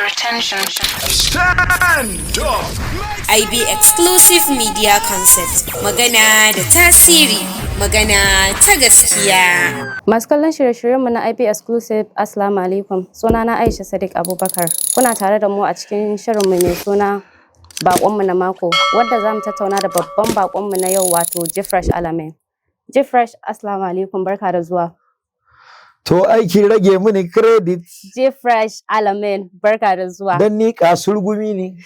attention. Stand up! IB Exclusive Media Concept. Magana da tasiri, magana ta gaskiya. Masu kallon shirye-shiryenmu na IB Exclusive, Assalamu alaikum. Sunana Aisha Sadiq Abubakar. Kuna tare da mu a cikin shirinmu mai suna Baƙonmu na mako, wadda za mu tattauna da babban baƙonmu na yau, wato Gfresh Al-Amin. Gfresh, Assalamu alaikum, barka da zuwa. To aiki rage mini credit. Gfresh Al-Amin, barka da zuwa. Dan ni kasurgumi ne.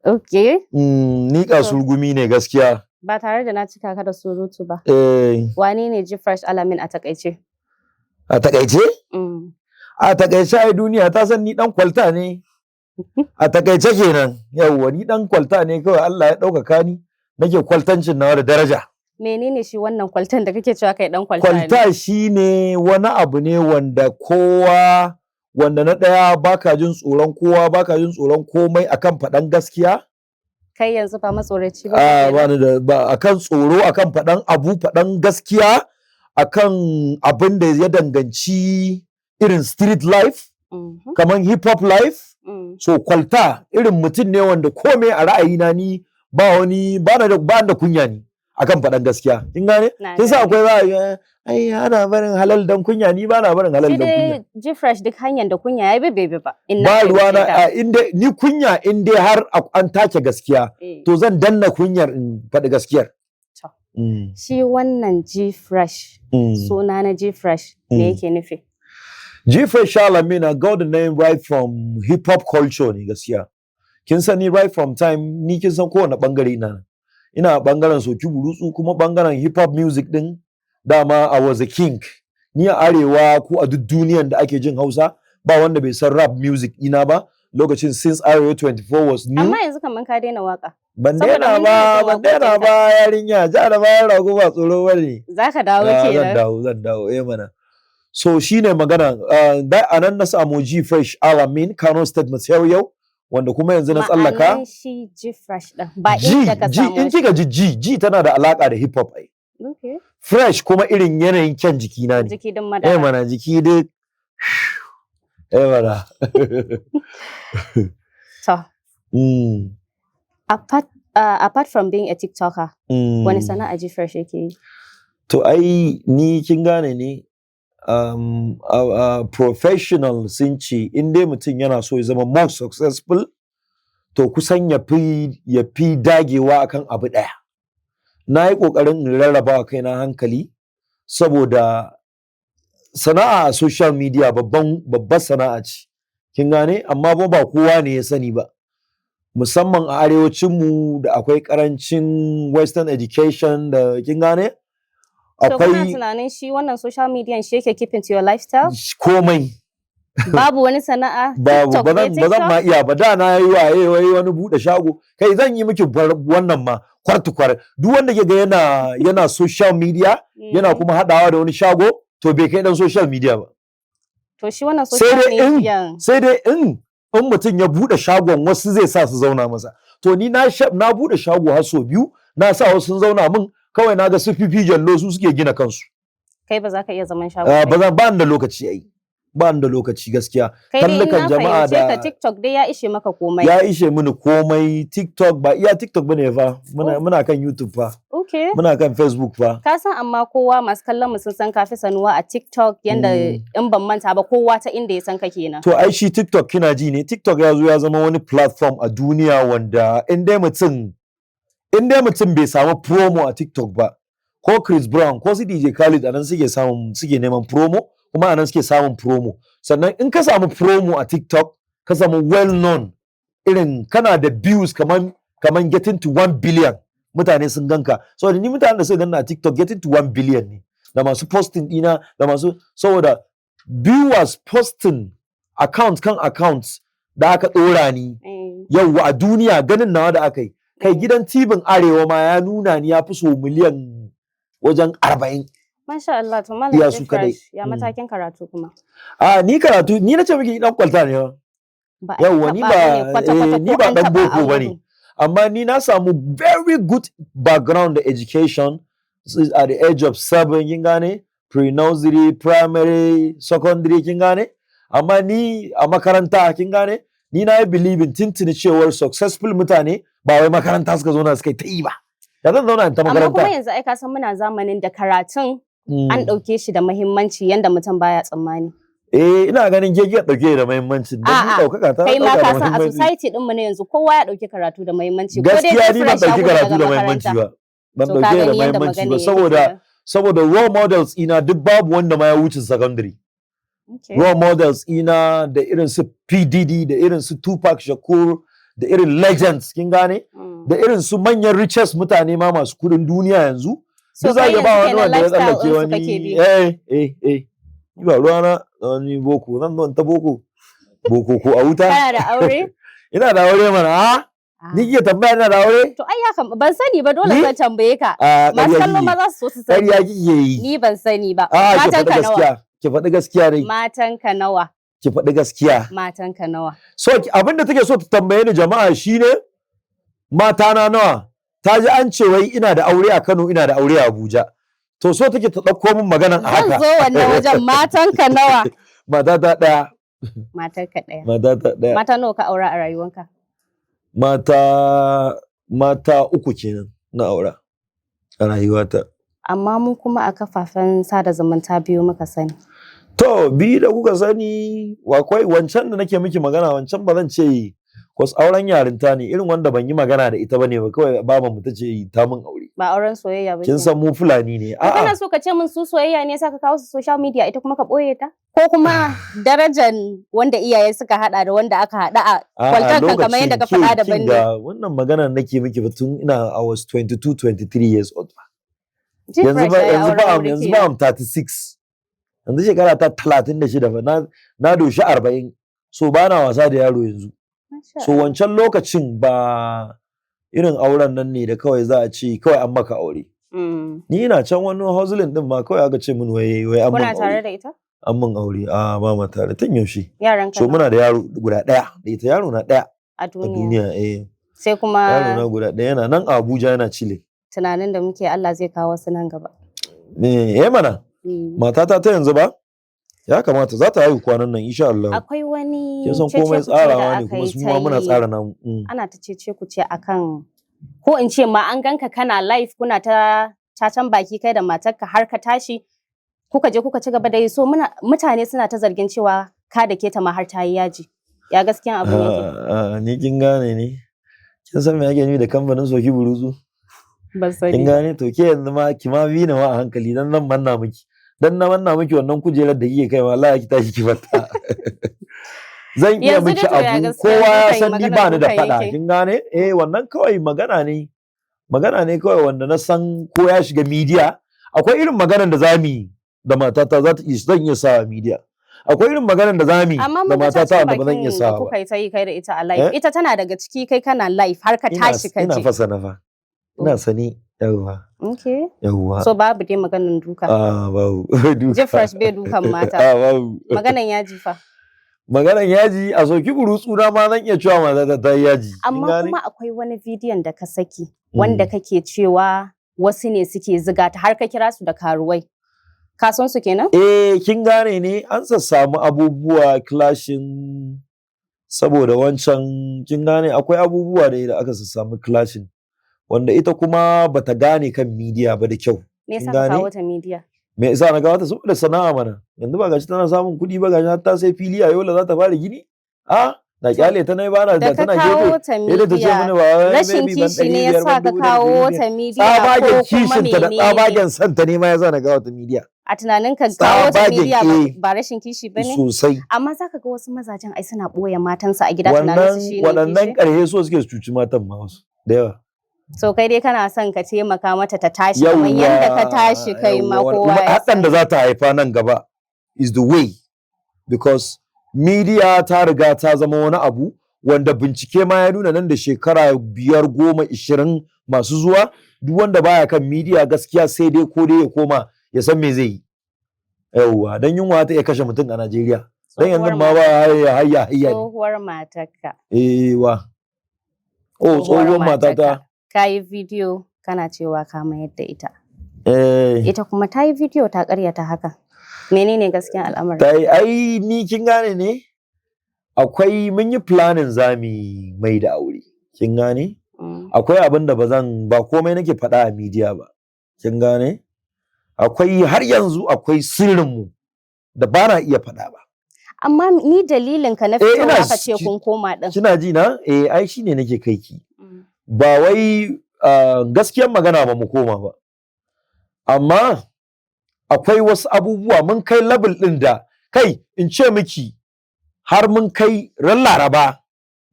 Okay. Ni kasurgumi ne gaskiya. Ba tare da na cika ka da surutu ba. Wane ne Gfresh Al-Amin a takaice? A takaice? A takaice ai duniya ta san ni dan kwalta ne. A takaice kenan. Yawwa ni dan kwalta ne kawai, Allah ya ɗaukaka ni. Nake kwaltancin nawa da daraja. Menene shi wannan kwaltan da kake cewa kai dan kwalta ne? Kwalta shine wani abu ne wanda wanda na ɗaya baka jin tsoron kowa, baka jin tsoron komai akan faɗan gaskiya. Kai yanzu ba matsoraci ba. Ba akan tsoro, akan faɗan gaskiya, akan abin da ya danganci irin street life, kaman hip hop life. So kwalta irin mutum ne wanda komai a ra'ayina ni ba da kunya ni akan faɗan gaskiya. Kin gane? Kin sa akwai ra'ayi ai ana barin halal dan kunya, ni ba na barin halal dan kunya. Gfresh duk hanyar da kunya yayi bebe ba. Ba ruwa na inda ni kunya inda har an take gaskiya to zan danna kunyar in faɗi gaskiyar. Shi wannan Gfresh, suna na Gfresh me yake nufi? Gfresh Al-Amin, I got the name right from hip hop culture ne gaskiya. Kin sani right from time ni kin san kowane bangare ina bangaren soki burutsu, kuma bangaren hip hop music din dama I was a king. Ni a arewa ko a duk duniyan da ake jin Hausa ba wanda bai san rap music ina ba lokacin, since Arewa 24 was new. Amma yanzu kaman ka daina waka. Ban daina ba yarinya, ja da bayan rago ba tsoro bane. Zaka dawo kenan. Zan dawo mana. So shine magana anan na samu Gfresh Al-Amin, Kano State Material, wanda kuma yanzu na tsallaka. Ma'anar shi Gfresh din ba inda ka samu. In kika ji G tana da alaka da hip hop ai. Okay. Fresh kuma irin yanayin kyan jiki na ne. Jiki din madara. Mana jiki duk. Mana. So. Apart from being a TikToker, wani sana'a Gfresh yake yi? To ai ni kin gane ne, professional sun ce in dai mutum yana so ya zama more successful to kusan ya fi dagewa akan abu ɗaya. Na yi ƙoƙarin in rarraba wa kaina hankali, saboda sana'a a social media babbar sana'a ce, kin gane, amma ba kowa ne ya sani ba, musamman a arewacinmu da akwai ƙarancin western education da kin gane. So kana tunanin shi wannan social media shi yake keeping to your lifestyle? Komai. Babu wani sana'a? Babu, ba zan ma iya ba. Da na yi wani buɗe shago. Kai zan yi miki wannan ma kwartukwar. Duk wanda ke ga yana social media, yana kuma haɗawa da wani shago, to bai kai dan social media ba. To shi wannan social media. Sai dai in mutum ya buɗe shagon, wasu zai sa su zauna masa. To ni na buɗe shago har so biyu, na sa wasu sun zauna min. Kawai na ga su fifi jallo su suke gina kansu. Kai ba za ka iya zaman shago ba ni da lokaci ai. Ba ni da lokaci gaskiya. Tallukan jama'a da TikTok dai ya ishe maka komai. Ya ishe mini komai. TikTok ba iya TikTok bane fa. Muna kan YouTube fa. Okay. Muna kan Facebook fa. Ka san amma kowa masu kallon mu sun san kafi sanuwa a TikTok, yanda in ban manta ba kowa ta inda ya san ka kenan. To ai shi TikTok kina ji ne. TikTok ya zo ya zama wani platform a duniya wanda in dai mutum bai samu promo a TikTok ba, ko Chris Brown ko su DJ Khaled anan suke neman promo, kuma anan suke samun promo. Sannan in ka samu promo a TikTok, ka samu well known, irin kana da views kaman getting to 1 billion mutane sun ganka. So ni mutanen da suka ganna a TikTok getting to 1 billion ne, da masu posting dina, da masu, saboda viewers posting accounts kan accounts da aka dora ni yau a duniya, ganin nawa da aka yi. Kai gidan tibin arewa ma ya nuna ni ya fi so miliyan wajen 40. Masha Allah, to malam Gfresh, ya matakin karatu kuma? Ni na ce miki dan kwalta ne. Yawwa ni ba dan boko bane. Amma ni na samu very good background education at the age of 7, kin gane? Pre-nursery, primary, secondary, kin gane? amma ni a makaranta kin gane ni na yi believing tintini cewar successful mutane ba wai makaranta suka zauna suka yi ta yi ba ya zan zauna ta makaranta amma kuma yanzu ai ka san muna zamanin da karatun an ɗauke shi da muhimmanci yanda mutum baya tsammani. Ina ganin ke kika ɗauke da muhimmanci don ni ɗaukaka ta kai ma ka san a society ɗinmu na yanzu kowa ya ɗauki karatu da muhimmanci. Gaskiya ni ban ɗauki karatu da muhimmanci ba. Ban ɗauke da muhimmanci ba saboda role models ina duk babu wanda ma ya wuce secondary. Role models ina da irin su P Diddy da irin su Tupac Shakur da irin legends kin gane da irin su manyan richest mutane ma masu kudin duniya yanzu. So za ka ba wani wanda ya tsallake wani ni ba ruwana da wani boko zan ta boko ko a wuta. Kana da aure? Ina da aure mana ni ke tambaya ina da aure? To ai haka ban sani ba dole zan tambaye ka. Masu kallon ma za su so su sani. Ƙarya kike yi. Ni ban sani ba. Matan ka nawa? Ki faɗi gaskiya dai. Matan ka nawa? Ki faɗi gaskiya. Matan ka nawa? So abinda take so ta tambaye ni jama'a shine mata na nawa? Ta ji an ce wai ina da aure a Kano ina da aure a Abuja. To so take ta ɗauko min maganan a haka. Zan zo wannan wajen matan ka nawa? Mata ta ɗaya. Matar ka ɗaya. Mata ta ɗaya. Mata nawa ka aura a rayuwanka? Mata uku kenan na aura a rayuwata. Amma mu kuma a kafafen sada zumunta biyu muka sani. To biyu da kuka sani akwai wancan da nake miki magana wancan ba zan ce kwas auren yarinta ne irin wanda ban yi magana da ita bane ba kawai baban mu tace ta min aure. Ba auren soyayya ba. Kin san mu Fulani ne. Kana so ka ce min su soyayya ne saka kawo su social media ita kuma ka boye ta? Ko kuma darajan wanda iyaye suka hada da wanda aka hada a kwaltar kan kamar yadda ka faɗa da bane. Wannan magana nake miki ba tun ina I was 22 23 years old. Yanzu ba am 36. Yanzu shekara ta 36 fa na doshi 40. So ba na wasa da yaro yanzu. So wancan lokacin ba irin auren nan ne da kawai za a ce kawai an maka aure. Ni ina can wani hustling din ma kawai aka ce min wai an mun aure. Kuna tare da ita? An mun aure ba ma tare tun yaushe. Yaran ka. So muna da yaro guda ɗaya da ita yaro na ɗaya a duniya sai kuma yaro na guda ɗaya yana nan a Abuja yana Chile. Tunanin da muke Allah zai kawo su nan gaba. Mana matata ta yanzu ba ya kamata za ta haihu kwanan nan insha Allah. Akwai wani kin san komai tsarawa ne kuma su ma muna tsara namu. Ana ta cece ku ce akan ko in ce ma an ganka kana live kuna ta cacan baki kai da matarka har ka tashi kuka je kuka ci gaba da yi so mutane suna ta zargin cewa ka da ke ta ma har ta yi yaji. Ya gaskiyan abu ne? Ni kin gane ne. Kin san me ake nufi da kamfanin soki buruzu? Ban sani. Kin gane to ke yanzu ma ki ma bi ni ma a hankali dan nan manna miki. Dan na manna miki wannan kujerar da kike kai wallahi ki tashi ki fata. Zan iya miki abu kowa ya san ni ba ni da fada kin gane wannan kawai magana ne kawai wanda na san ko ya shiga media akwai irin maganar da zamu yi da matata za ta zan iya sa media akwai irin maganar da zamu yi da matata wanda ba zan iya sa ba kuka yi ta yi kai da ita a live ita tana daga ciki kai kana live har ka tashi ka je ina fasa nafa ina sani yawwa. Okay. Yawwa. So babu dai maganin duka. Babu. Duka. Jeffresh bai dukan mata. Babu. Maganan yaji fa. Maganan yaji a soki burutsu na ma zan iya cewa mata ta yi yaji. Amma kuma akwai wani bidiyon da ka saki wanda kake cewa wasu ne suke ziga ta har ka kira su da karuwai. Ka san su kenan? Kin gane ne an sassamu abubuwa clashing saboda wancan kin gane akwai abubuwa da aka sassamu clashing. Wanda ita kuma bata gane kan media ba da kyau. Me yasa ka kawo ta media? Me yasa na kawo ta saboda sana'a mana. Yanzu ba gashi tana samun kuɗi ba gashi har ta sai fili a Yola za ta fara gini? Da kyale ta nayi bana da tana gefe. Da ta ce mini ba rashin kishi ne yasa ka kawo ta media ko kuma menene? Da tsabagen santa ne ma yasa na kawo ta media. A tunanin ka kawo ta media ba rashin kishi bane? Sosai. Amma zaka ga wasu mazajen ai suna boye matansu a gida tunanin su shine kishi. Waɗannan ƙarhe so suke cuci matan ma wasu da yawa. So kai dai kana son ka taimaka mata ta tashi kamar yadda ka tashi kai ma kowa ya san. Haɗin da za ta haifa nan gaba is the way because media ta riga ta zama wani abu wanda bincike ma ya nuna nan da shekara 5, 10, 20 masu zuwa duk wanda baya kan media gaskiya sai dai ko dai ya koma ya san me zai yi. Yawwa dan yunwa ta iya kashe mutum a Najeriya. Dan yanzu ma ba hayya. Tsohuwar matarka. Tsohuwar matata. Ka yi bidiyo kana cewa ka mayar da ita. Ita kuma ta yi bidiyo ta karyata haka. menene gaskiyan al'amarin? ai ni kin gane ne akwai mun yi planning zami mai da aure kin gane akwai abin da ba komai nake faɗa a media ba kin gane akwai har yanzu akwai sirrinmu da ba na iya faɗa ba amma ni dalilin ka na fito aka ce kun koma din kina ji na ai shine nake kai ki ba wai gaskiyar magana ba mu koma ba amma akwai wasu abubuwa mun kai level din da kai in ce miki har mun kai ran Laraba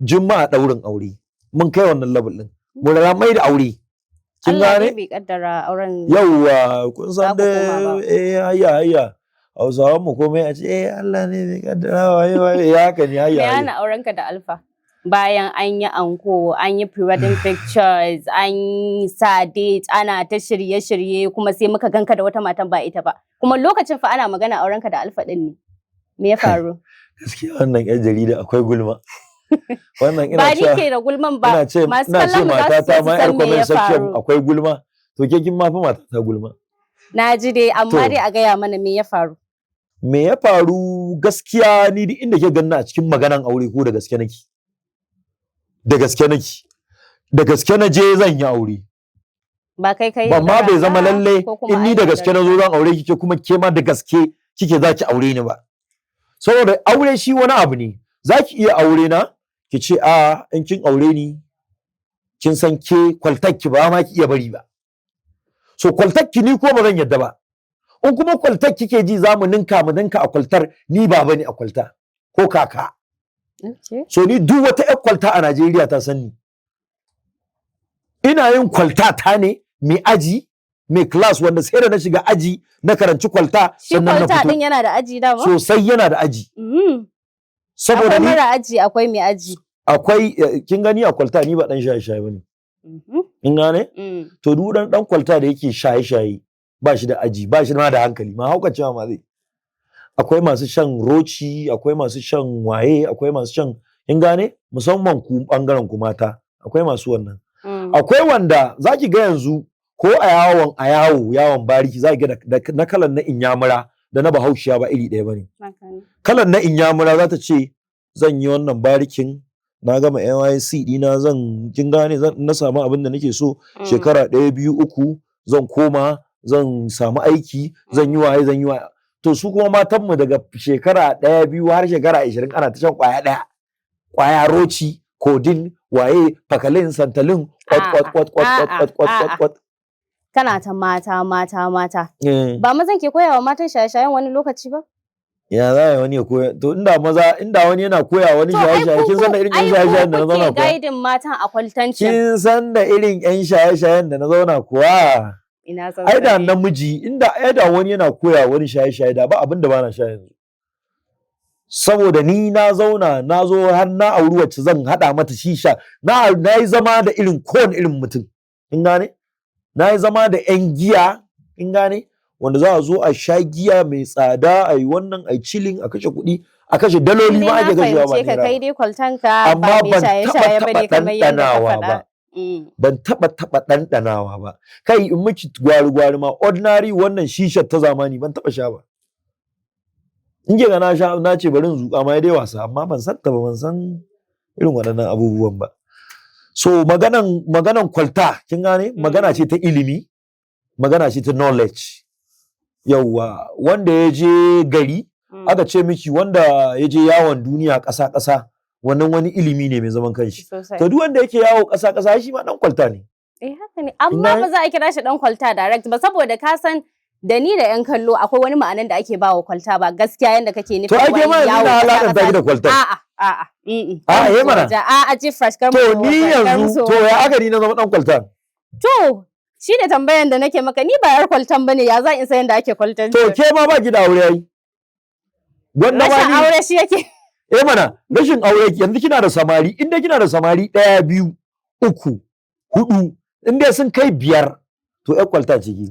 Juma'a daurin aure mun kai wannan level din mu mai da aure kin gane Allah bai kaddara auren yawa kun san da hayya Hausawan mu komai a ce Allah ne bai kaddara waye ya haka ne hayya me yana auren ka da Alfa bayan an yi anko an yi pre-wedding pictures an sa date ana ta shirye-shirye kuma sai muka ganka da wata matan ba ita ba kuma lokacin fa ana magana auren ka da Alfa din ne me ya faru gaskiya wannan yan jarida akwai gulma wannan ina ba ni ke da gulman ba masu kallon mu za su san me ya faru akwai gulma to ke kin ma fa mata ta gulma na ji dai amma dai a gaya mana me ya faru me ya faru gaskiya ni duk inda ke ganna a cikin maganan aure ko da gaske nake da gaske na je zan yi aure ba kai ba ma bai zama lalle in ni da gaske na zo zan aure kike kuma ke ma da gaske kike zaki aure ni ba saboda aure shi wani abu ne zaki iya aure na ki ce in kin aure ni kin san ke kwaltakki ba ma ki iya bari ba so kwaltakki ni ko ba zan yadda ba in kuma kwaltar kike ji za mu ninka a kwaltar ni ba bane a kwalta ko kaka so ni duk wata ƴar kwalta a Najeriya ta san ni ina yin kwalta ta ne mai aji mai class wanda sai da na shiga aji na karanci kwalta sannan na fito. Shi kwalta din yana da aji dama? Sosai yana da aji. Saboda ni akwai mara aji akwai mai aji. Akwai kin gani a kwalta ni ba dan shaye-shaye bane. Kin gane? To duk dan kwalta da yake shaye-shaye ba shi da aji ba shi da hankali ma hauka cewa ma zai. Akwai masu shan roci, akwai masu shan waye, akwai masu shan kin gane? Musamman ku bangaren ku mata, akwai masu wannan. Akwai wanda zaki ga yanzu ko a yawon bariki zaki ga na kalan na inyamura da na bahaushiya ba iri ɗaya bane. Kalan na inyamura za ta ce zan yi wannan barikin na gama NYSC dina zan kin gane na samu abin da nake so shekara 1 2 3 zan koma zan samu aiki zan yi waye to su kuma matanmu daga shekara 1 2 har shekara 20 ana ta shan kwaya roci kodin waye fakalin santalin kwat kana ta mata ba mazan ke koyawa matan shaye-shayen wani lokaci ba ya za wani ya koya to inda wani yana koya wani shaye-shaye kin san da irin yan shaye-shayen da na zauna kuwa guiding matan a kwaltancin kin san da irin yan shaye-shayen da na zauna kuwa ai da namiji da wani yana koya wani shaye-shaye da ba abin da bana sha yanzu saboda ni na zauna na zo har na auri wacce zan hada mata shisha na yi zama da irin kowane irin mutum kin gane na yi zama da yan giya kin gane wanda za a zo a sha giya mai tsada a yi wannan a yi chilling a kashe kuɗi a kashe daloli ma ake kashewa ba naira kai dai kwaltanka ba mai shaye-shaye bane kamar yadda ka faɗa ban taɓa ɗanɗanawa ba kai in miki gwari-gwari ma ordinary wannan shishar ta zamani ban taɓa sha ba in ke ga na sha na ce bari in zuƙa ma dai wasa amma ban san ta ba ban san irin waɗannan abubuwan ba so maganan kwalta kin gane magana ce ta ilimi magana ce ta knowledge yauwa wanda ya je gari aka ce miki wanda ya je yawon duniya ƙasa-ƙasa wannan wani ilimi ne mai zaman kanshi to duk wanda yake yawo ƙasa-ƙasa shi ma dan kwalta ne haka ne amma ba za a kira shi dan kwalta direct ba saboda ka san da ni da yan kallo akwai wani ma'anan da ake bawa kwalta ba gaskiya yanda kake nufi to ake ma yanzu na halakanta da kwalta a'a mana a'a ji fresh kar to ni yanzu to ya aka ni na zama dan kwalta to shi da tambayan da nake maka ni ba yar kwaltan bane ya za in san yanda ake kwaltan to ke ma ba ki da aure yayi gwanda ma ni aure shi yake mana rashin aure yanzu kina da samari inda kina da samari 1 2 3 4 inda sun kai 5 to yar kwalta ce ki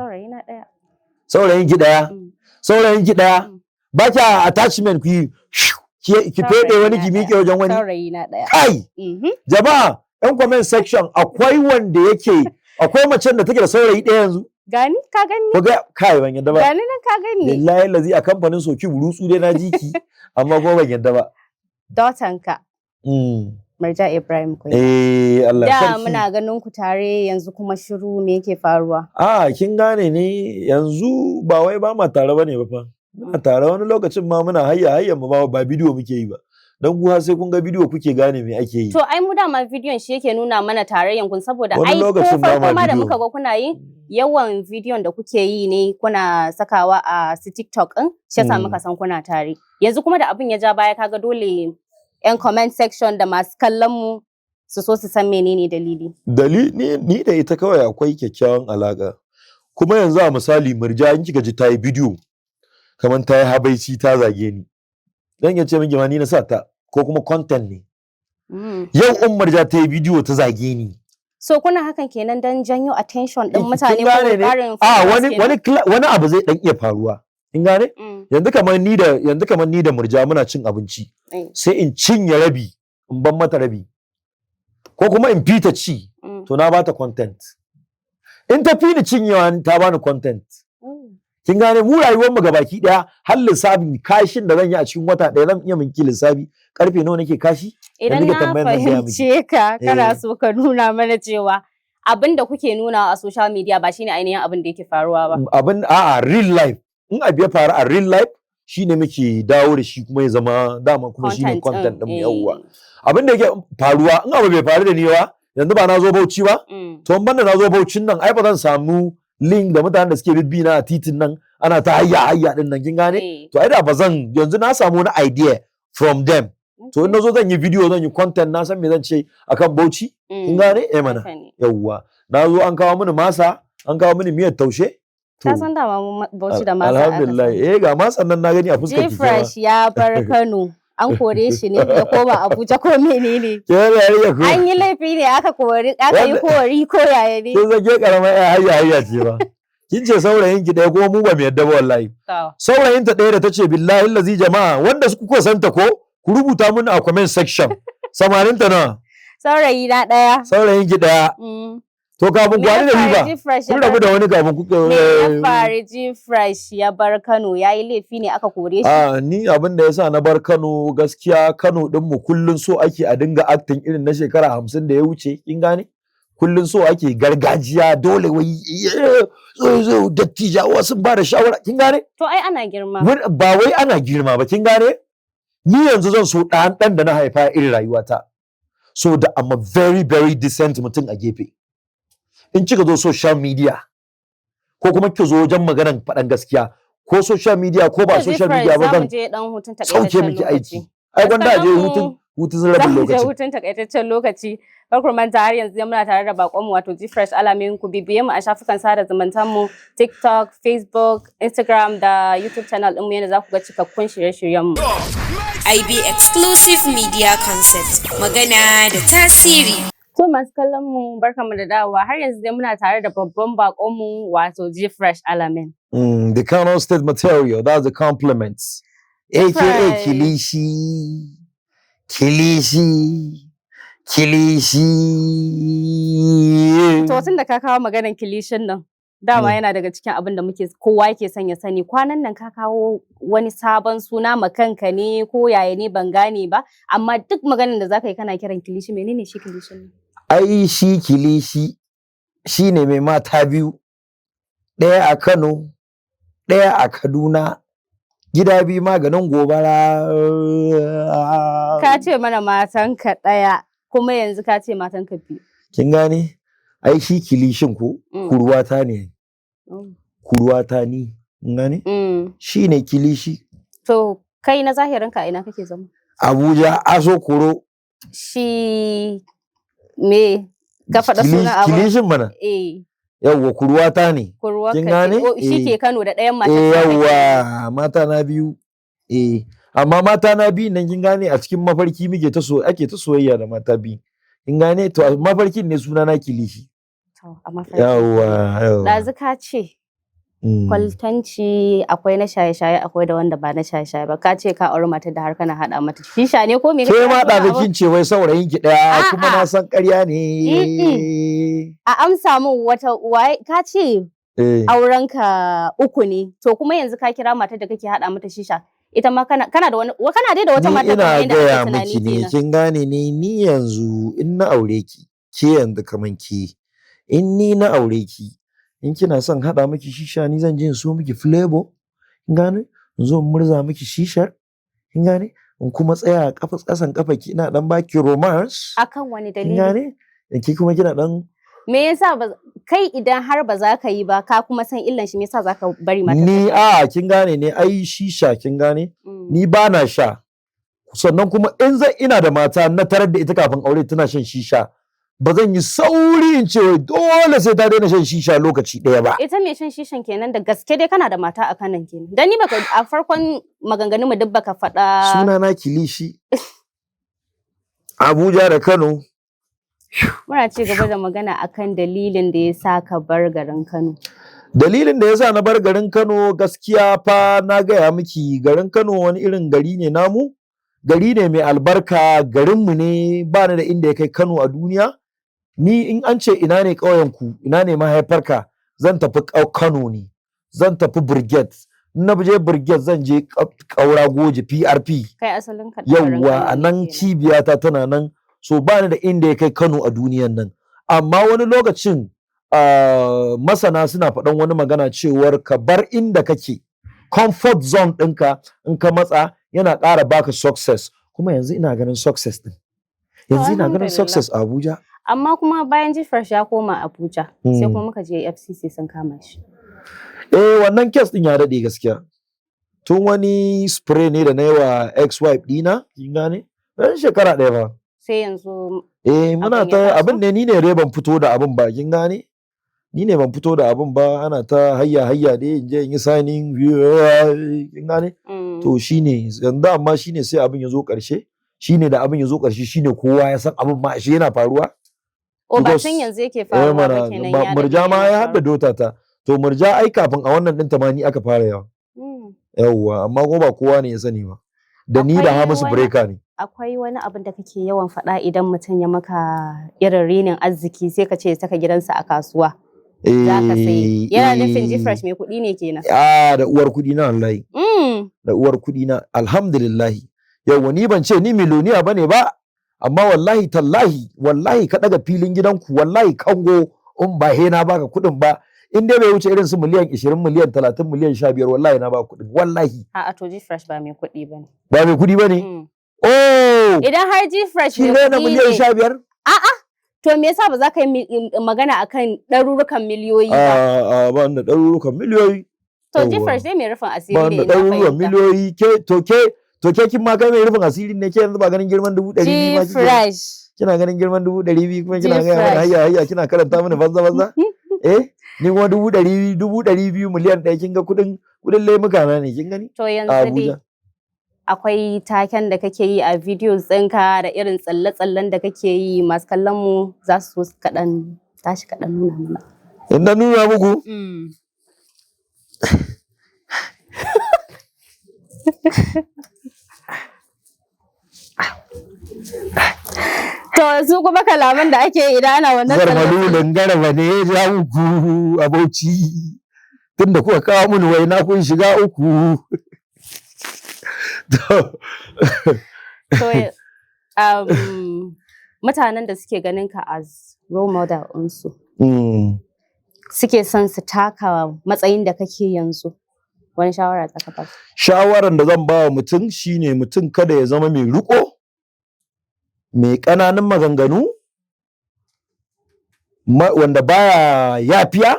saurayin ki daya ba ki attachment ki fede wani ki miƙe wajen wani saurayi na daya kai jama'a yan comment section akwai wanda yake akwai macen da take da saurayi ɗaya yanzu Gani ka gani? Ko ga kai ban yadda ba. Gani nan ka gani. Lillahi lazi a kamfanin soki burutsu dai na jiki amma ko ban yadda ba. Daughter-ka. Marja Ibrahim Queen. Allah Da sarki. muna ganin ku tare yanzu kuma shiru me yake faruwa? Kin gane ne yanzu ba wai ba ma tare bane ba fa. Muna tare wani lokacin ma muna hayya mu ba bidiyo muke yi ba. Dan ku har sai kun ga bidiyo kuke gane me ake yi. To ai mu da ma bidiyon shi yake nuna mana tarayyan kun saboda Wani ai ko lokacin ba ma farko ma da bidiyo. muka ga kuna yi yawan bidiyon da kuke yi ne kuna sakawa a su TikTok din shi yasa muka san kuna tare. Yanzu kuma da abin ya ja baya kaga dole yan comment section da masu kallon mu su so su san menene dalili. Ni da ita kawai akwai kyakkyawan alaka. Kuma yanzu a misali Murja in kika ji ta yi bidiyo kamar ta yi habaici ta zage ni. Dan ya ce miki ma ni na sa ta ko kuma content ne. Yau Murja ta yi bidiyo ta zage ni. So kuna hakan kenan dan janyo attention din mutane Kin ko gane ne? ƙarin wani abu zai dan iya faruwa. Kin gane? Yanzu kamar ni da Murja muna cin abinci. Sai in cinye rabi in ban mata rabi. Ko kuma in fita ci to na bata content. In ta fi ni cinyewa ta bani content. Kin gane mu rayuwar mu gabaki daya har lissafi kashin da zan yi a cikin wata daya zan iya minki lissafi karfe nawa nake kashi. Idan na fahimce ka kana so ka nuna mana cewa abin da kuke nuna a social media ba shine ainihin abin da yake faruwa ba. Real life. In abu ya faru a real life shine muke dawo da shi kuma ya zama dama kuma shine content din mu yawwa. Abin da yake faruwa in abu bai faru da ni ba yanzu ba na zo Bauchi ba to in banda na zo Bauchin nan ai ba zan samu link da mutanen da suke bibbi na a titin nan ana ta hayya din nan kin gane to ai da ba zan yanzu na samu wani idea from them to in nazo zan yi video zan yi content na san me zan ce akan Bauchi kin gane mana yawwa na zo an kawo mini masa an kawo mini miyar taushe ka san da ma Bauchi da masa alhamdulillah ga masan nan na gani a fuskar ki Fresh ya bar Kano an kore shi ne ya koma Abuja ko menene an yi laifi ne aka yi kori ko yaya ne kin zage karamar hayya ce ba kin ce saurayin ki ɗaya kuma mu ba mu yadda ba wallahi saurayin ta ɗaya da tace billahi allazi jama'a wanda kuka santa ko ku rubuta mun a comment section samarin ta na saurayi na ɗaya saurayin ki ɗaya to kafin kwani da riba kun rabu da wani kafin kuka ya fara ji Fresh ya bar Kano yayi laifi ne aka kore shi ni abin da yasa na bar Kano gaskiya Kano din mu kullun so ake a dinga acting irin na shekara 50 da ya wuce kin gane kullun so ake gargajiya dole wai dattijawa sun ba da shawara kin gane to ai ana girma ba wai ana girma ba kin gane ni yanzu zan so dan da na haifa irin rayuwata so da I'm a very very decent mutum a gefe in kika zo social media ko kuma kika zo wajen maganar faɗan gaskiya ko social media ko ba social media ba zan sauke miki aiki ai gwanda a je hutun rabin lokaci hutun takaitaccen lokaci farko manta har yanzu muna tare da bakon mu wato G-Fresh Alamin ku bibiye mu a shafukan sada zumuntan mu TikTok, Facebook, Instagram da YouTube channel din mu yana za ku ga cikakkun shirye-shiryen mu IB Exclusive Media Concept magana da tasiri. To masu kallon mu barkamu da dawowa har yanzu dai muna tare da babban bakon mu wato G-Fresh Alamin. The Kano State material, that's the compliments. AKA Kilishi. To tun da ka kawo maganar kilishin nan dama yana daga cikin abin da kowa yake son ya sani kwanan nan ka kawo wani sabon suna ma kanka ne ko yaya ne ban gane ba amma duk maganar da zaka yi kana kiran kilishi menene shi kilishin nan ai shi kilishi shine mai mata biyu ɗaya a Kano ɗaya a Kaduna gida biyu maganin gobara ka ce mana matanka ɗaya kuma yanzu ka ce matanka biyu kin gane ai shi kilishin ko kurwata ne kurwata ni gane shi ne kilishi to kai na zahirin ka ina kake zama Abuja aso koro shi me ka faɗa suna abu kilishin mana yawwa kurwata ne kin gane shi ke Kano da ɗayan mata yawwa mata na biyu amma mata na biyu nan kin gane a cikin mafarki muke ake ta soyayya da mata biyu kin gane to mafarkin ne suna na kilishi yawwa ɗazu ka ce kwaltanci akwai na shaye-shaye akwai da wanda ba na shaye-shaye ba ka ce ka auri mata da har kana haɗa mata shisha ne ko me ke ma ɗazakin ce wai saurayin ki ɗaya kuma na san ƙarya ne a amsa min wata waye ka ce aurenka 3 ne to kuma yanzu ka kira matar da kake hada mata shisha ita ma kana da wani kana dai da wata matar kamar yadda ake tunani ne kin gane ne ni yanzu in na aure ki ke yanzu kaman ki in ni na aure ki in kina son hada miki shisha ni zan je in so miki flavor kin gane in zo in murza miki shishar kin gane in kuma tsaya kasan kafa ki ina dan baki romance akan wani dalili kin gane ki kuma kina dan me yasa kai idan har ba za ka yi ba ka kuma san illan shi me yasa za ka bari mata ni kin gane ne ai shisha kin gane ni ba na sha sannan kuma in ina da mata na tarar da ita kafin aure tana shan shisha ba zan yi sauri in ce dole sai ta daina shan shisha lokaci ɗaya ba. Ita mai shan shishan kenan da gaske dai kana da mata a kanan kenan. Dan ni baka a farkon maganganun mu duk baka faɗa. Suna na Kilishi. Abuja da Kano. Muna ci gaba da magana akan dalilin da ya sa ka bar garin Kano. Dalilin da ya sa na bar garin Kano gaskiya fa na gaya miki garin Kano wani irin gari ne namu. Gari ne mai albarka garinmu ne ba ni da inda ya kai Kano a duniya. Ni in an ce ina ne ƙauyenku ina ne mahaifarka zan tafi Kano ne zan tafi Brigade na je Brigade zan je ƙaura goje PRP kai asalin ka yawwa a nan cibiyata tana nan so ba ni da inda ya kai Kano a duniyan nan amma wani lokacin masana suna faɗan wani magana cewar ka bar inda kake comfort zone ɗinka in ka matsa yana ƙara baka success kuma yanzu ina ganin success ɗin yanzu ina ganin success a Abuja. Amma kuma bayan G-Fresh ya koma Abuja sai kuma muka je FCC sun kama shi. Wannan kes din ya daɗe gaskiya. Tun wani spray ne da na yi wa ex-wife ɗina, kin gane? Ɗan shekara ɗaya ba. Sai yanzu. Muna ta abin ne ni ne ban fito da abin ba, kin gane? Ni ne ban fito da abin ba ana ta hayya dai in je in yi signing kin gane? To shine yanzu amma shine sai abin ya zo ƙarshe. Shine da abin ya zo ƙarshe shine kowa ya san abin ma shi yana faruwa. Ba tun yanzu yake faruwa ba kenan ya Murja ma ya hadda dota ta. To Murja ai kafin a wannan ɗin ta ma ni aka fara yawa. Yawwa amma ko ba kowa ne ya sani ba. Da ni da Hamisu Breaker ne. Akwai wani abin da kake yawan faɗa idan mutum ya maka irin renin arziki sai ka ce ya saka gidansa a kasuwa. Za ka sayi. Yana nufin G-Fresh mai kuɗi ne kenan. Da uwar kuɗi na wallahi. Da uwar kuɗi na alhamdulillahi. Yawwa ni ban ce ni miloniya bane ba. Amma wallahi tallahi wallahi ka daga filin gidanku wallahi kango in ba he na baka kuɗin ba in dai bai wuce irin su miliyan 20 miliyan 30 miliyan 15 wallahi na baka kuɗin wallahi to G-Fresh ba mai kuɗi bane ba mai kuɗi bane idan har G-Fresh mai kuɗi ne miliyan 15 to me yasa ba za ka yi magana akan ɗarurukan miliyoyi ba ba da ɗarurukan miliyoyi to G-Fresh dai mai rufin asiri ne ba da ɗarurukan miliyoyi to ke kin ma kai mai rufin asiri ne ke yanzu ba ganin girman 200,000 ma G-Fresh kina ganin girman 200,000 kuma kina ga mana hayya kina karanta mana banza ni kuma 200,000 miliyan 1 kin ga kudin lemuka na ne kin gani to yanzu dai akwai taken da kake yi a videos ɗinka da irin tsalle-tsallen da kake yi masu kallon mu za su so kaɗan tashi kaɗan nuna mana in na nuna muku To su kuma kalaman da ake idan ana wannan zarmalulin garba ne ya ja uku a Bauchi tunda kuka kawo mun waina kun shiga uku. Mutanen da suke ganin ka as role model ɗinsu suke son su taka matsayin da kake yanzu. Wani shawara za ka ba? Shawaran da zan ba wa mutum shine mutum kada ya zama mai riko, mai ƙananan maganganu, wanda baya yafiya,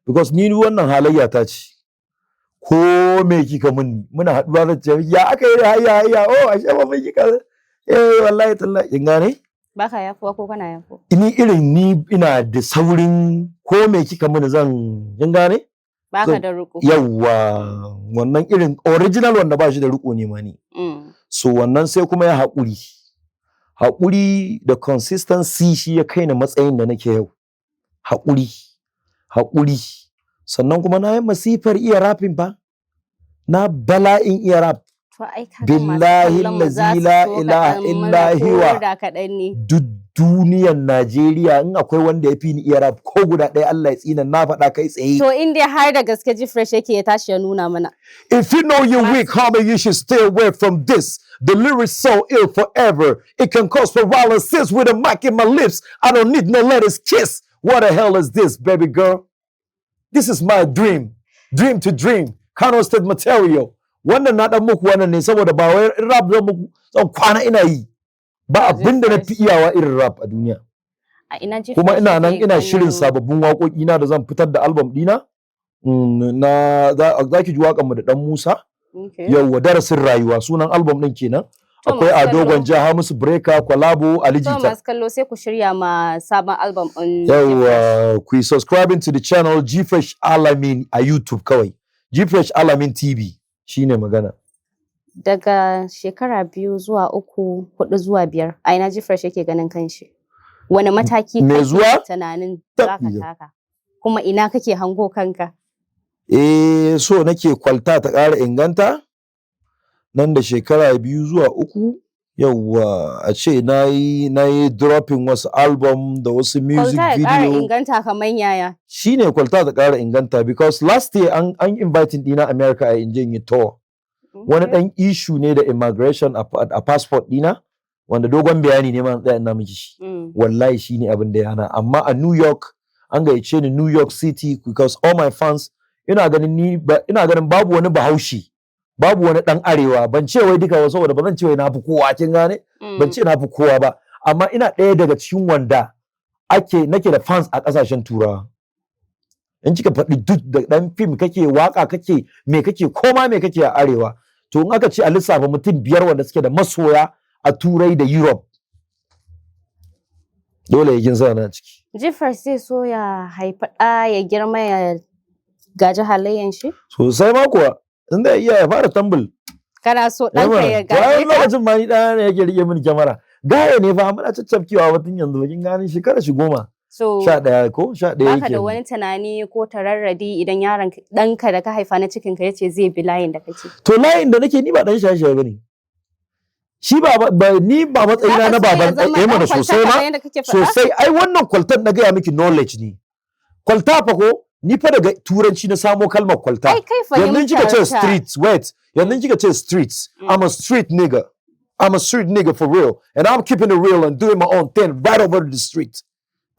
because ni wannan halayya ta ce. Ko me kika mun muna haɗuwa da ce ya aka yi hayya ashe ba mai kika wallahi tallahi kin gane? Baka yafuwa ko kana yafuwa? Ni ina da saurin ko me kika mun zan kin gane? Baka da riko. Yawwa wannan irin original wanda ba shi da riko ne ma ni. So wannan sai kuma ya haƙuri. Haƙuri da consistency shi ya kai na matsayin da nake yau. Haƙuri. Sannan kuma na yi masifar iya rapin ba. Na bala'in iya rap. To ai kaga masu billahi kallon mu za allazi su la so ilaha kaɗan illa mana ko huwa da kaɗan ne. duk duniyan Najeriya in akwai wanda ya fi ni iya rap ko guda ɗaya Allah ya tsina na faɗa kai tsaye. To in dai har da gaske G-Fresh yake ya tashi ya nuna mana. If you know you're weak, homie, you should stay away from this. The lyrics so ill forever. It can cause paralysis with a mic in my lips. I don't need no lettuce kiss. What the hell is this, baby girl? This is my dream. Dream to dream. Kano State material. Wannan na dan muku wannan ne saboda ba wai rap zan muku zan kwana ina yi. Ba abin da na fi iyawa irin rap a duniya. A ina G-Fresh Kuma ina nan yake ina shirin ganin- sababbin waƙoƙi na da zan fitar da album dina. Na za ki ji waƙan mu da Dan Musa. Okay. Yawwa darasin rayuwa sunan album din kenan. To, Akwai masu Ado kallo- Gwanja, Hamisu Breaker, Kwalabo, Ali To Jita. masu kallo sai ku shirya ma sabon album ɗin G-Fresh. Yawwa ku yi subscribing to the channel G-Fresh Alamin a YouTube kawai. G-Fresh Alamin TV shine magana. Daga shekara 2 zuwa 3, 4 zuwa 5 a ina G-Fresh yake ganin kanshi. Wani mataki Me kake zuwa? tunanin Tab, zaka yau. taka? Kuma ina kake hango kanka? So nake kwalta ta ƙara inganta nan da shekara 2 zuwa 3 yawwa a ce nayi dropping wasu album da wasu music Kwalta ya ƙara video. inganta kamar yaya. Shine kwalta ta ƙara inganta because last year an inviting dina America a in je in yi tour. Wani ɗan issue ne da immigration a passport dina wanda dogon bayani ne ma tsaya ina miki shi. Mm. Wallahi shine abin da ya hana amma a New York an gayyace ni New York City because all my fans ina ganin babu wani bahaushe babu wani dan arewa ban ce wai duka ba saboda ba zan ce wai na fi kowa kin gane ban ce na fi kowa ba amma ina ɗaya daga cikin wanda nake da fans a ƙasashen turawa in kika faɗi duk da ɗan fim kake waka kake me kake koma me kake a arewa to in aka ce a lissafa mutum 5 wanda suke da masoya a turai da Europe dole ya kin sa na ciki. G-Fresh zai so ya haifi ɗa ya girma ya gaji halayyan shi? Sosai ma kuwa in zai iya ya fara tambul. Kana so ɗanka ya gaje Bayan ka? lokacin ma ni ɗaya ne yake rike mini kyamara. Gaya ne fa muna caccafkewa ba tun yanzu kin gane shekara shi 10. So 11 ko 11 baka yake. da wani tunani ko tararradi idan yaron ɗanka da ka haifa na cikin ka yace zai bi layin da kake. To layin da nake ni ba dan shaye-shaye bane. Shi ni ba matsayina na baban ɗaya mana sosai ma. Sosai ai wannan kwaltar na gaya miki knowledge ne. Kwalta fa ko ni fa daga turanci na samo kalmar kwalta. Ai kai Yanzu kika ce fahimtar ta. streets, wait. Yanzu kika ce streets. I'm a street nigga. I'm a street nigga for real. And I'm keeping it real and doing my own thing right over the street.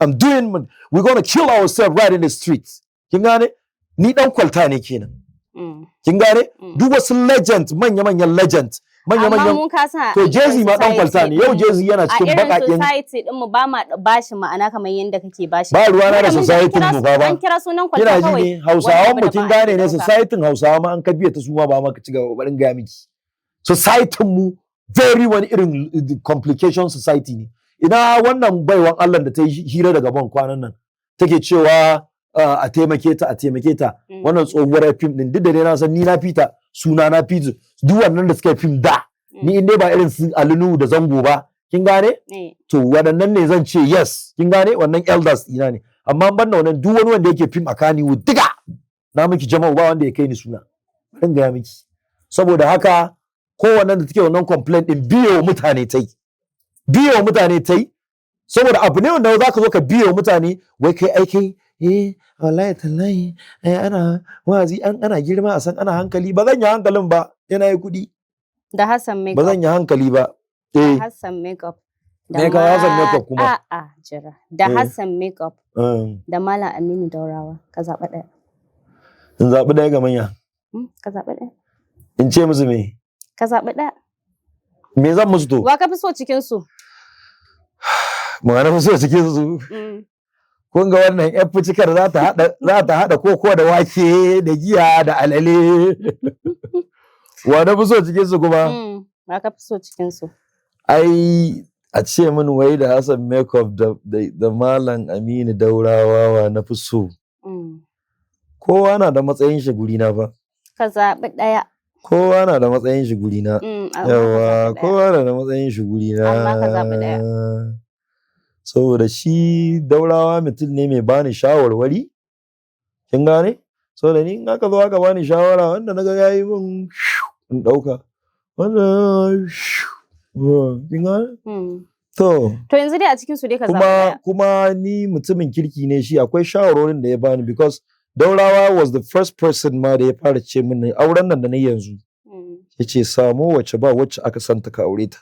We're gonna kill ourselves right in the streets. Kin gane? Ni dan kwalta ne kenan. Mm. Kin gane? Duk wasu legend, manya-manyan legend. Amma Manya-manyan. mun ka san To Jay-Z ma dan kwalta ne. Yau Jay-Z yana cikin a irin bakakin. society din mu ba ma bashi ma'ana kamar yadda kake bashi. Ba ruwana da Mun society kira mu su- ba ba. An kira sunan kwalta Kina kawai. ji ne Hausawan wanda mu kin ba a gane ne ɗauka. society Hausawa ma an kabiya ta su ma ba ma ka ci gaba barin ga miki. Society mu very wani irin complication society ne. Ina wannan baiwan Allah da ta yi hira daga ban kwanan nan take cewa a taimake ta wannan tsohuwar fim din duk da dai na san ni na fita suna na fita duk wannan da suka yi fim da ni in dai ba irin su Alinu da Zango ba kin gane Eh. to waɗannan ne zan ce yes kin gane wannan elders ina ne amma ban da wannan duk wani wanda yake fim a Kannywood duka na miki jama'u ba wanda ya kai ni suna dan ga miki saboda haka kowannen da take wannan complaint din biyo mutane tai saboda abu ne wanda zaka zo ka biyo mutane wai kai aikai wallahi tallahi ana wazi ana girma a san ana hankali ba zan yi hankalin ba yana yi kuɗi Da Hassan Makeup. ba zan yi hankali ba Da Hassan Makeup. Me ka Hassan Makeup kuma? A'a jira. Da Eh. Hassan Makeup um, da Malam Aminu Daurawa ka zaɓa ɗaya. in zaɓi ɗaya ga manya Ka zaɓi ɗaya. in ce musu me Ka zaɓi ɗaya. me zan musu to Wa ka fi so cikin su? magana musu cikin su kun ga wannan yan fucikar za ta hada koko da wake da giya da alale wa na fi so cikin su kuma Wa ka fi so cikin su? ai a ce min wai da Hassan Makeup da Malam Aminu Daurawa wa na fi so kowa na da matsayin shi guri na fa Ka zaɓi ɗaya. kowa na da matsayin shi guri na Amma ka yawa zaɓi ɗaya. kowa na da matsayin shi guri na Amma ka zaɓi ɗaya. saboda shi Daurawa mutum ne mai bani shawarwari kin gane saboda ni in aka zo aka bani shawara wanda naga yayi min in dauka wannan kin gane to yanzu dai a cikin su dai ka zaɓa ɗaya. kuma ni mutumin kirki ne shi, akwai shawarorin da ya bani because Daurawa was the first person ma da ya fara ce mini auren nan da na yanzu yace samo wacce ba wacce aka santa ka aure ta,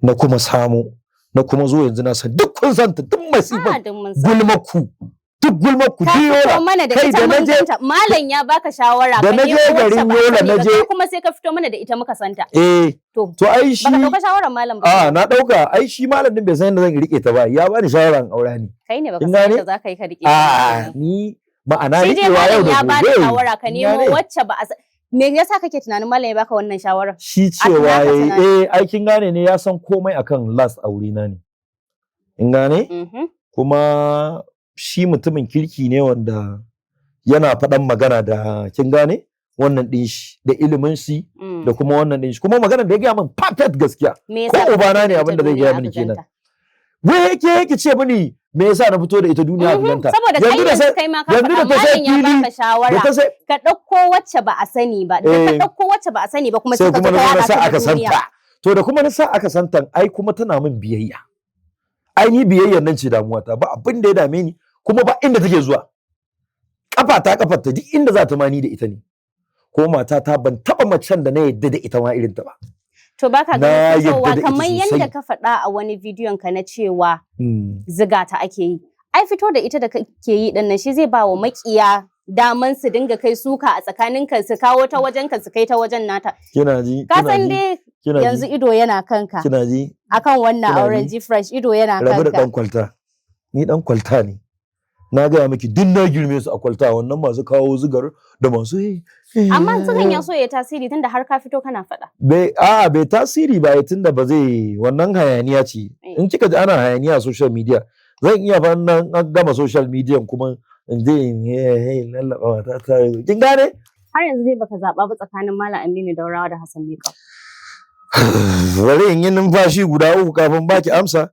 na kuma samu na kuma zo yanzu na san duk kun santa duk masifar gulmaku duk gulmaku yola kai da naje malam ya baka shawara da naje garin yola naje kuma sai ka fito mana da ita muka santa to ai shi baka dauka shawaran malam ba na dauka ai shi malam din bai san yadda zan rike ta ba, ya bani shawaran aure ni kai ne baka san yadda zaka yi ka rike ta ni ma'ana rikewa yau da gobe ya bani shawara ka nemo wacce ba me yasa kake tunanin malam ya baka wannan shawara shi cewa ai kin gane ne, ya san komai akan last aure na ne in gane kuma shi mutumin kirki ne wanda yana faɗan magana da kin gane wannan din shi da ilimin shi da kuma wannan din shi, kuma magana da ya gaya min perfect gaskiya ko ubana ne abin da zai gaya mini kenan. Wai yake ce mini me yasa na fito da ita duniya a gidanta saboda kai ma ka faɗa malam ya baka shawara ka ɗauko wacce ba a sani ba, da ka ɗauko wacce ba a sani ba kuma sai ka ta aka santa, to da kuma na sa aka santa ai kuma tana min biyayya, ai ni biyayyar nan ce damuwata, ba abin da ya dame ni kuma ba inda take zuwa, kafarta duk inda za ta mani da ita ne, ko matata ban taba macen da na yadda da ita ma irin ta ba. To baka ganin cewa kamar yadda ka faɗa a wani bidiyon ka na cewa ziga ta ake yi, ai fito da ita da kake yi din nan shi zai ba wa makiya daman su dinga kai suka a tsakanin kan su kawo ta wajen ka su kai ta wajen nata. Kina ji ka san dai yanzu ido yana kanka, kina ji akan wannan auren G-Fresh ido yana kanka. Rabu da dan kwalta, ni dan kwalta ne, na gaya miki duk na girme su a kwalta, wannan masu kawo zigar da masu amma zigan ya so ya tasiri tunda har ka fito kana faɗa. Bai tasiri ba tunda ba zai, wannan hayaniya ce in kika ji ana hayaniya a social media zan iya fa nan an gama social media kuma in je in lallaba mata ta kin gane. Har yanzu dai baka zaba ba tsakanin Malam Aminu Daurawa da Hassan Makeup. Bari in yi numfashi guda uku kafin baki amsa.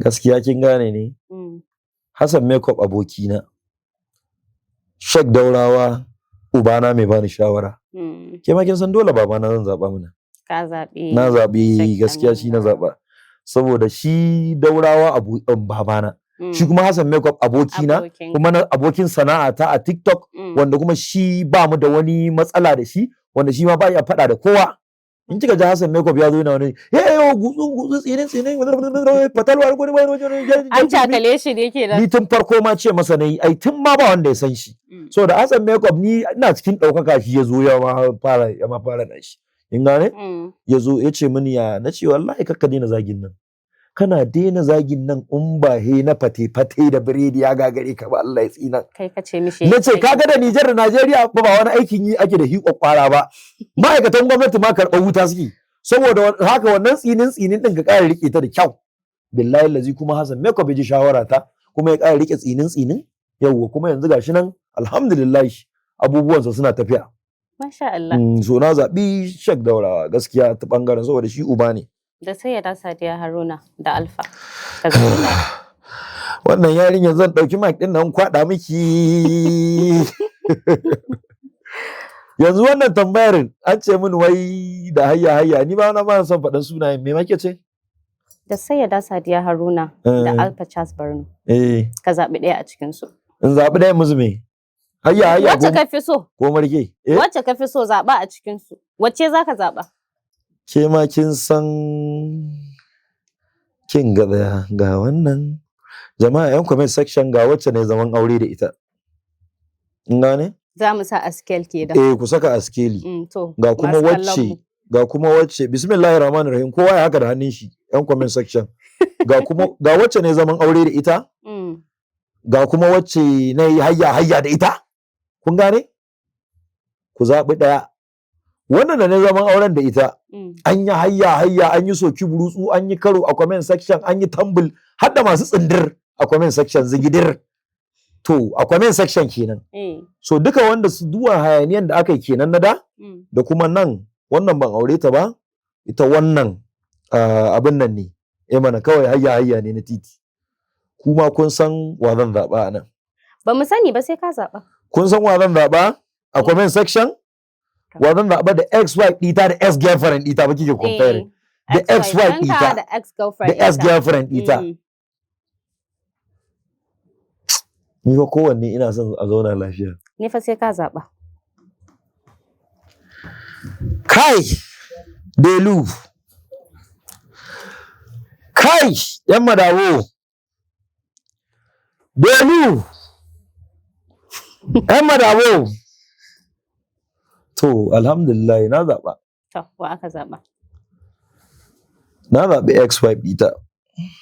Gaskiya kin gane ne? Hassan Makeup abokina, Sheikh Daurawa ubana mai bani shawara. Ke ma kin san dole babana zan zaba mana. Ka zabi. Na zabi gaskiya shi na zaba. Saboda shi Daurawa babana. Shi kuma Hassan Makeup abokina, kuma na abokin sana'ata a TikTok wanda kuma shi ba mu da wani matsala da shi, wanda shi ma ba ya faɗa da kowa. In kika ji Hassan Makeup ya zo yana wani gutsu tsinin fatalwa ko an cakale shi ne kenan. Ni tun farko ma ce masa nayi, ai tun ma ba wanda ya san shi. So da Hassan Makeup ni ina cikin ɗaukaka shi ya zo ya ma fara na shi. In gane? Ya zo ya ce mini ya, na ce wallahi kakka daina zagin nan. Kana daina zagin nan in ba he na fate da biredi ya gagare ka ba, Allah ya tsina. Kai ka ce mishi. Na ce kaga da Nijar da Najeriya ba wani aikin yi ake da hiƙo kwara ba. Ma'aikatan gwamnati ma karɓar wuta suke. Saboda haka wannan tsinin din ka ƙara riƙe ta da kyau. Billahi lazi kuma Hassan Makeup ya ji shawara ta kuma ya ƙara riƙe tsinin. Yawwa kuma yanzu gashi nan alhamdulillah abubuwansa suna tafiya. Masha Allah. So na zaɓi Sheikh Daurawa gaskiya ta ɓangaren saboda shi uba ne. Da Sayyada Sadiya Haruna da Alfa. Wannan yarinyar zan ɗauki mic ɗin nan kwaɗa miki. Yanzu wannan tambayar an ce min wai da hayya ni ba na ma son faɗan sunayen, me make ce? Da Sayyada Sadiya Haruna da Alfa Charles Barno. Ka zaɓi ɗaya a cikin su. In zaɓi ɗaya musu me? Hayya wacce ka fi so? Ko marke? Wacce ka fi so zaɓa a cikin su. Wacce za ka zaɓa? Ke ma kin san kin ga wannan jama'a yan comment section ga wacce ne zaman aure da ita. In gane? Za mu sa a scale kenan. Ku saka a scale. Ga kuma wacce bismillahir rahmanir rahim kowa ya haka da hannun shi yan comment section. Ga wacce ne zaman aure da ita? Ga kuma wacce ne hayya da ita? Kun gane? Ku zaɓi ɗaya. Wannan da ne zaman auren da ita an yi hayya an yi soki burutsu, an yi karo a comment section, an yi tambul har da masu tsindir a comment section zigidir. To a comment section kenan. So duka wanda su duwa hayaniyan da aka yi kenan na da kuma nan wannan ban aure ta ba, ita wannan abin nan ne mana kawai hayya ne na titi. Kuma kun san wa zan zaɓa a nan. Ba mu sani ba sai ka zaɓa. kun san wa zan zaɓa a comment section? Wa zan zaɓa da ex-wife ɗita da ex-girlfriend ɗita ba kike comparing. Da ex-wife ɗita da ex-girlfriend da ex-girlfriend ɗita. Ni fa kowanne ina son a zauna lafiya. Ni fa sai ka zaɓa. Kai Delu. Kai yan madawo. Delu. Yan madawo. To alhamdulillah na zaɓa. To wa aka zaɓa? Na zaɓi ex-wife ɗita.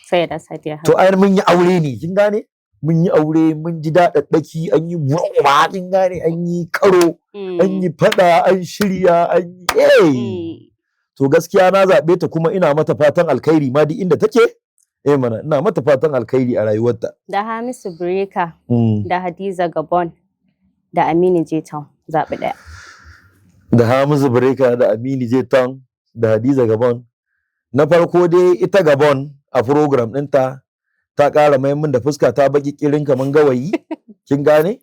Sai da Sadiya. To ai mun yi aure ne kin gane? Mun yi aure mun ji daɗaɗɗaki an yi buwa kin gane an yi karo an yi faɗa an shirya an yi to gaskiya na zaɓe ta kuma ina mata fatan alkhairi ma duk inda take mana ina mata fatan alkhairi a rayuwarta. Da Hamisu Breka da Hadiza Gabon da Aminu J-Town zaɓi ɗaya. Da Hamisu Breka da Aminu J-Town da Hadiza Gabon. Na farko dai ita Gabon a program ɗinta ta ƙara min da fuska ta baki kirin kaman gawayi kin gane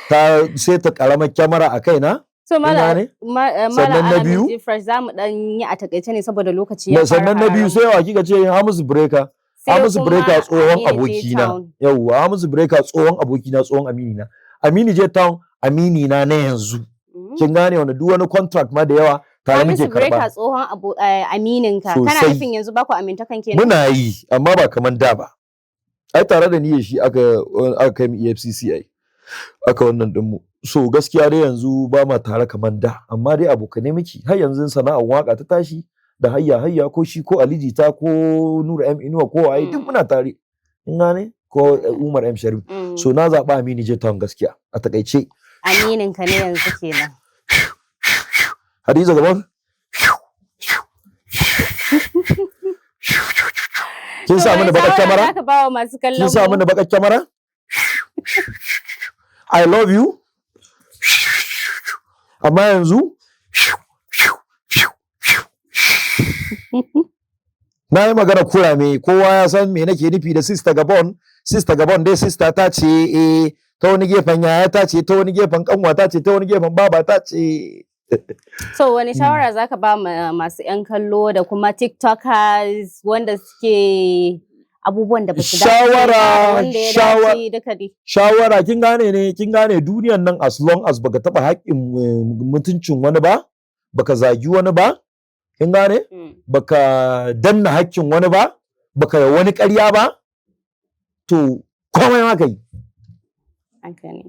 ta sai ta ƙaramar kyamara a kaina so sannan na biyu za mu dan yi a takaice ne saboda lokaci ya fara sannan na biyu sai wa kika ce Hamisu Breka tsohon abokina yauwa Hamisu Breka tsohon abokina tsohon aminina Aminu J-Town aminina na yanzu kin gane wanda duk wani contract ma da yawa tare muke karba. Hamisu Breka tsohon amininka kana nufin yanzu ba ku amintakan kenan? Muna yi amma ba kaman da ba. Ai tare da ni shi aka kai mu EFCC ai aka wannan din mu so gaskiya dai yanzu ba ma tare kaman da amma dai abokane miki har yanzu sana'ar waka ta tashi da hayya ko shi ko Ali Jita ko Nura M Inuwa ko ai duk muna tare in gane ko Umar M Sharif so na zaba Aminu J-Town gaskiya a takaice aminin ka ne yanzu kenan. Hadiza Gabon kin sa mana bakar kyamara? Kin sa mana bakar kyamara? I love you. Amma yanzu na yi magana kurame kowa ya san me nake nufi da Sister Gabon. Sister Gabon dai sister ta ce ta wani gefen yaya ta ce ta wani gefen kanwa ta ce ta wani gefen baba ta ce. So wani shawara zaka ba masu 'yan kallo da kuma TikTokers wanda suke abubuwan da ba su shawara kin gane duniyan nan as long as baka taba haƙƙin mutuncin wani ba baka zagi wani ba kin gane baka danna haƙƙin wani ba baka yi wani ƙarya ba to komai ma kai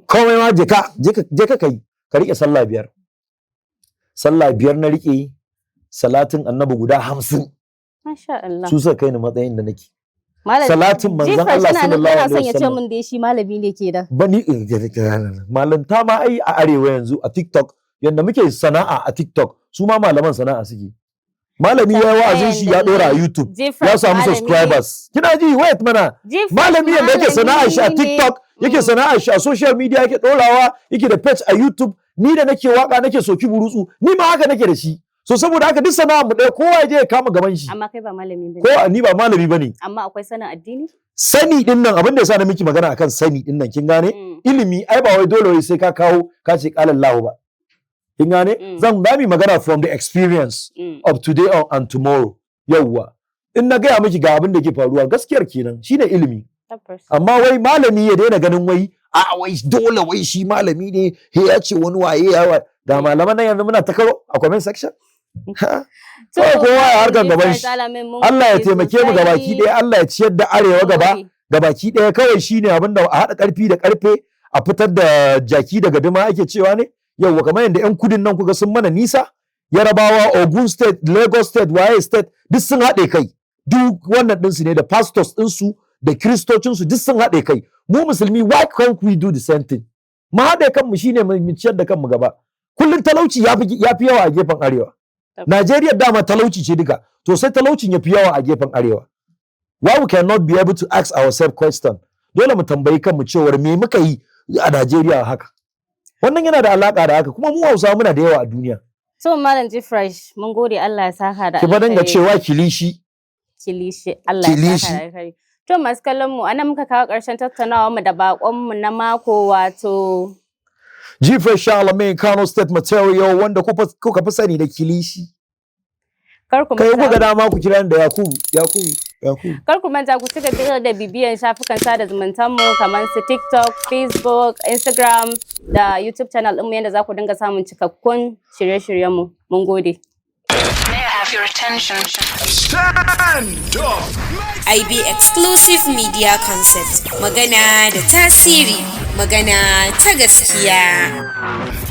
komai ma je ka kai ka rike sallah biyar na rike salatin annabi guda 50 masha Allah su suka kai ni matsayin da nake salatin manzon Allah sallallahu alaihi wasallam ya ce mun da shi malami ne ke da bani malanta ma ai a arewa yanzu a TikTok yanda muke sana'a a TikTok su ma malaman sana'a suke malami ya wa'azin shi ya dora a YouTube ya samu subscribers kina ji wait mana malami yanda yake sana'a shi a TikTok yake sana'a shi a social media yake dorawa yake da page a YouTube ni da nake waka nake soki burutsu ni ma haka nake da shi so saboda haka duk sana'a mu ɗaya kowa ya je ya kama gaban shi amma kai ba malami bane ko ni ba malami bane amma akwai sanin addini sani din nan abin da yasa na miki magana akan sani din nan kin gane ilimi ai ba wai dole sai ka kawo ka ce qala Allah ba kin gane zan dami magana from the experience of today and tomorrow yawwa in na gaya miki ga abin da ke faruwa gaskiyar kenan shine ilimi amma wai malami ya daina ganin wai a wai dole wai shi malami ne he ya ce wani waye ya da malaman nan yanzu muna ta karo a comment section kowa ya harkar gaban shi Allah ya taimake mu gabaki ɗaya Allah ya ciyar da arewa gabaki ɗaya kawai shine abin da a haɗa ƙarfi da ƙarfe a fitar da jaki daga dima ake cewa ne yauwa kamar yadda 'yan kudin nan kuka sun mana nisa Yarabawa Ogun State Lagos State Waye State duk sun haɗe kai duk wannan ɗinsu ne da pastors ɗinsu da kiristocinsu duk sun haɗe kai mu musulmi why can't we do the same thing mu haɗe kanmu shine mu ciyar da kanmu gaba kullum talauci ya fi yawa a gefen arewa Najeriya dama talauci ce duka to sai talaucin ya fi yawa a gefen arewa why we cannot be able to ask ourselves question dole mu tambayi kanmu cewar me muka yi a Najeriya haka wannan yana da alaka da haka kuma mu Hausawa muna da yawa a duniya so malam Fresh mun gode Allah ya saka da ki fa dinga cewa kilishi Allah ya saka da to masu kallon mu anan muka kawo ƙarshen tattaunawar mu da bakon mu na mako wato Jifre Charlemagne Kano State Material wanda kuka fi sani da Kilishi. Kar ku Kai manta- kuka dama ku kira ni da Yakubu. Kar ku manta ku cika da bibiyan shafukan sada zumuntan mu kamar su TikTok, Facebook, Instagram da YouTube channel ɗinmu yadda za ku dinga samun cikakkun shirye-shiryen mu. Mun gode. May I have your attention? Stand up! IB Exclusive Media Concept. Magana da tasiri, magana ta gaskiya.